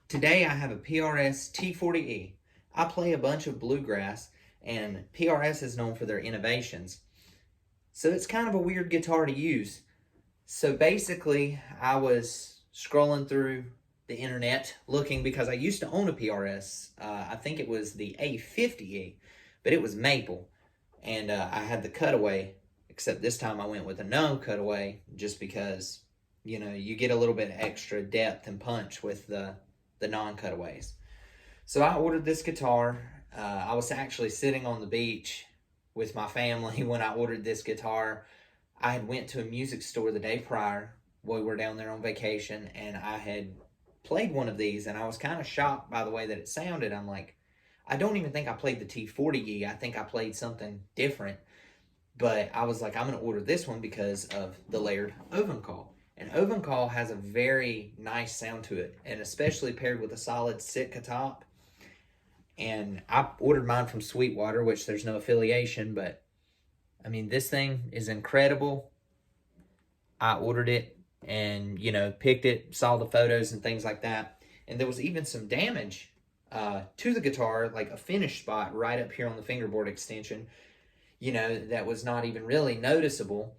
Today I have a Prs T40E. I play a bunch of bluegrass, and Prs is known for their innovations. So it's kind of a weird guitar to use. So basically, I was scrolling through the internet looking because I used to own a PRS. I think it was the A50E, but it was maple. And I had the cutaway, except this time I went with a no cutaway just because, you get a little bit extra depth and punch with the non-cutaways. So I ordered this guitar. I was actually sitting on the beach with my family when I ordered this guitar. I had went to a music store the day prior. We were down there on vacation, and I had played one of these, and I was kind of shocked by the way that it sounded. I'm like, I don't even think I played the T40E. I think I played something different. But I was like, I'm going to order this one because of the layered oven call. And oven call has a very nice sound to it, and especially paired with a solid Sitka top. And I ordered mine from Sweetwater, which there's no affiliation, but I mean, this thing is incredible. I ordered it and, picked it, saw the photos and things like that. And there was even some damage to the guitar, like a finish spot right up here on the fingerboard extension, that was not even really noticeable.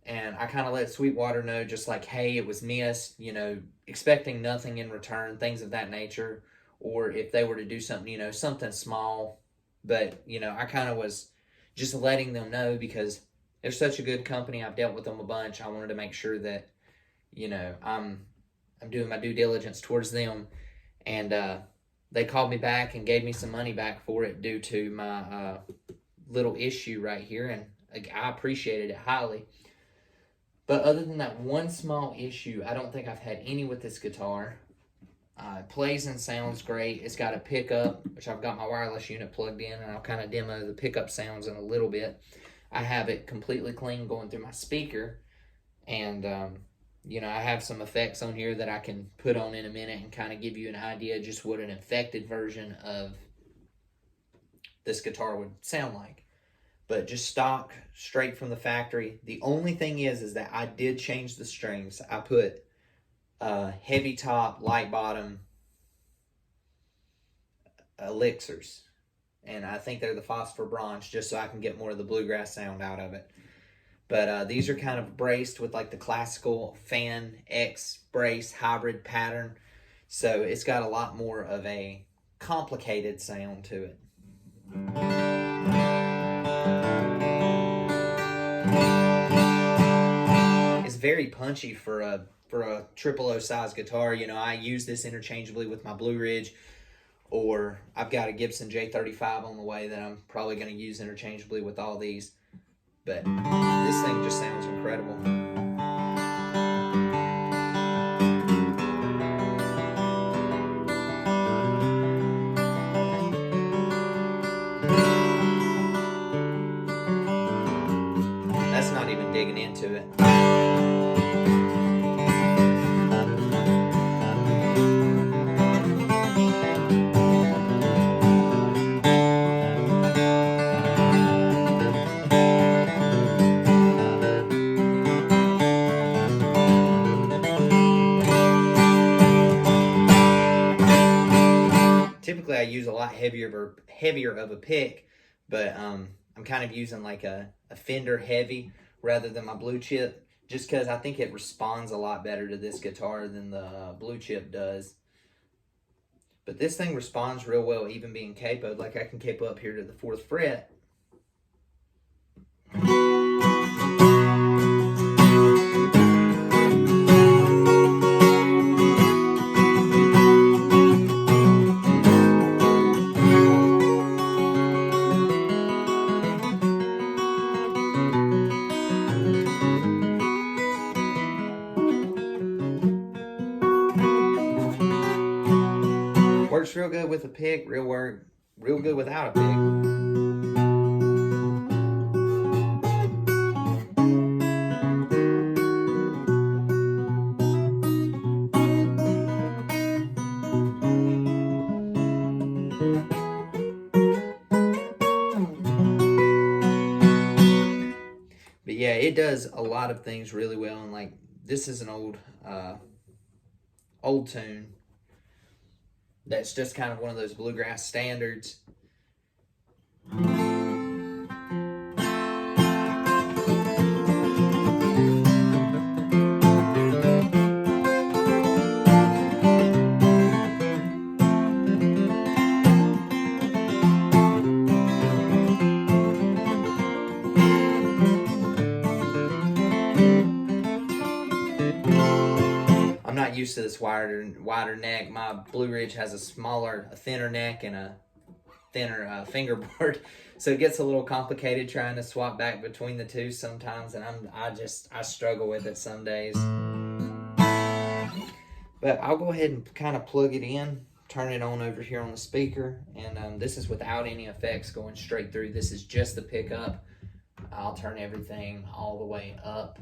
And I kind of let Sweetwater know, just like, hey, it was missed, expecting nothing in return, things of that nature. Or if they were to do something, something small. But, I kind of was just letting them know because they're such a good company. I've dealt with them a bunch. I wanted to make sure that, I'm doing my due diligence towards them. And they called me back and gave me some money back for it due to my little issue right here. And I appreciated it highly. But other than that one small issue, I don't think I've had any with this guitar. It plays and sounds great. It's got a pickup, which I've got my wireless unit plugged in, and I'll kind of demo the pickup sounds in a little bit. I have it completely clean going through my speaker, and, I have some effects on here that I can put on in a minute and kind of give you an idea just what an affected version of this guitar would sound like. But just stock, straight from the factory. The only thing is that I did change the strings. I put heavy top, light bottom elixirs. And I think they're the phosphor bronze, just so I can get more of the bluegrass sound out of it. But these are kind of braced with like the classical Fan X brace hybrid pattern. So it's got a lot more of a complicated sound to it. It's very punchy for a 000 size guitar. I use this interchangeably with my Blue Ridge, or I've got a Gibson J35 on the way that I'm probably going to use interchangeably with all these. But this thing just sounds incredible. That's not even digging into it. Typically, I use a lot heavier of a pick, but I'm kind of using like a Fender heavy rather than my blue chip, just because I think it responds a lot better to this guitar than the blue chip does. But this thing responds real well, even being capoed. Like I can capo up here to the 4th fret. Works real good with a pick, real good without a pick. But yeah, it does a lot of things really well, and like this is an old tune. That's just kind of one of those bluegrass standards. I'm not used to this wider neck. My Blue Ridge has a thinner neck and a thinner fingerboard, so it gets a little complicated trying to swap back between the two sometimes, and I struggle with it some days. But I'll go ahead and kind of plug it in, turn it on over here on the speaker, and this is without any effects going straight through. This is just the pickup. I'll turn everything all the way up.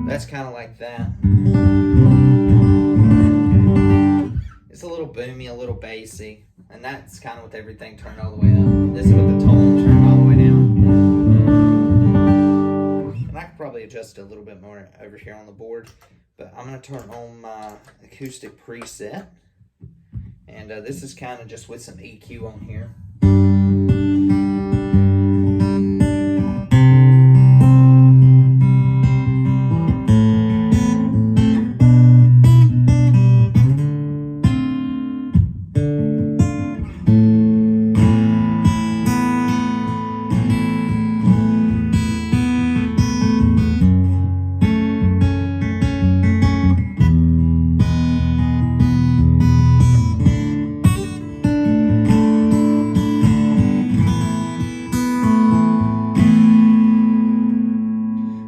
That's kind of like that. It's a little boomy, a little bassy, and that's kind of with everything turned all the way up. This is with the tone turned all the way down. And I could probably adjust it a little bit more over here on the board, but I'm going to turn on my acoustic preset. And this is kind of just with some EQ on here.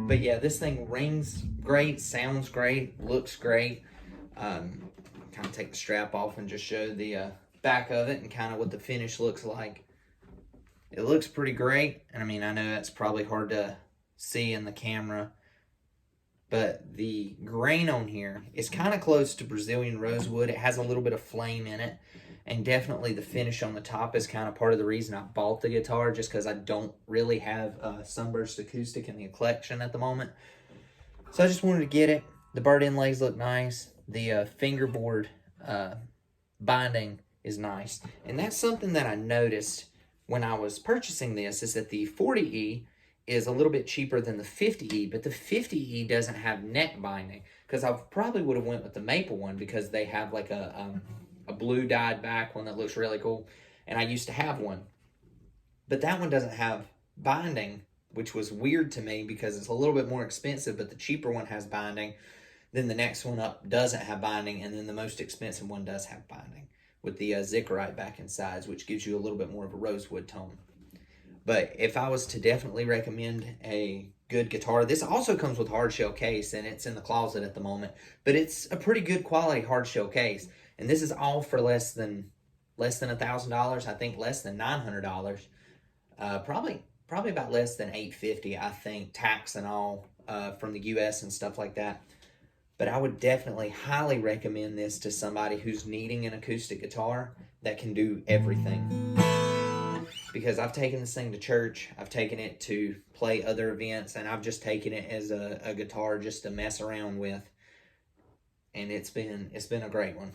But yeah, this thing rings great, sounds great, looks great. Kind of take the strap off and just show the back of it and kind of what the finish looks like. It looks pretty great, and I mean, I know that's probably hard to see in the camera, but the grain on here is kind of close to Brazilian rosewood. It has a little bit of flame in it, and definitely the finish on the top is kind of part of the reason I bought the guitar, just because I don't really have a Sunburst acoustic in the collection at the moment. So I just wanted to get it. The bird inlays look nice. The fingerboard binding is nice. And that's something that I noticed when I was purchasing this, is that the 40E is a little bit cheaper than the 50E, but the 50E doesn't have neck binding, because I probably would have went with the maple one, because they have like a blue dyed back one that looks really cool, and I used to have one. But that one doesn't have binding, which was weird to me because it's a little bit more expensive, but the cheaper one has binding. Then the next one up doesn't have binding, and then the most expensive one does have binding with the Zickerite back and sides, which gives you a little bit more of a rosewood tone. But if I was to definitely recommend a good guitar, this also comes with hard shell case, and it's in the closet at the moment, but it's a pretty good quality hard shell case. And this is all for less than $1,000. I think less than $900. Probably about less than $850. I think, tax and all, from the U.S. and stuff like that. But I would definitely highly recommend this to somebody who's needing an acoustic guitar that can do everything. Because I've taken this thing to church, I've taken it to play other events, and I've just taken it as a guitar just to mess around with. And it's been a great one.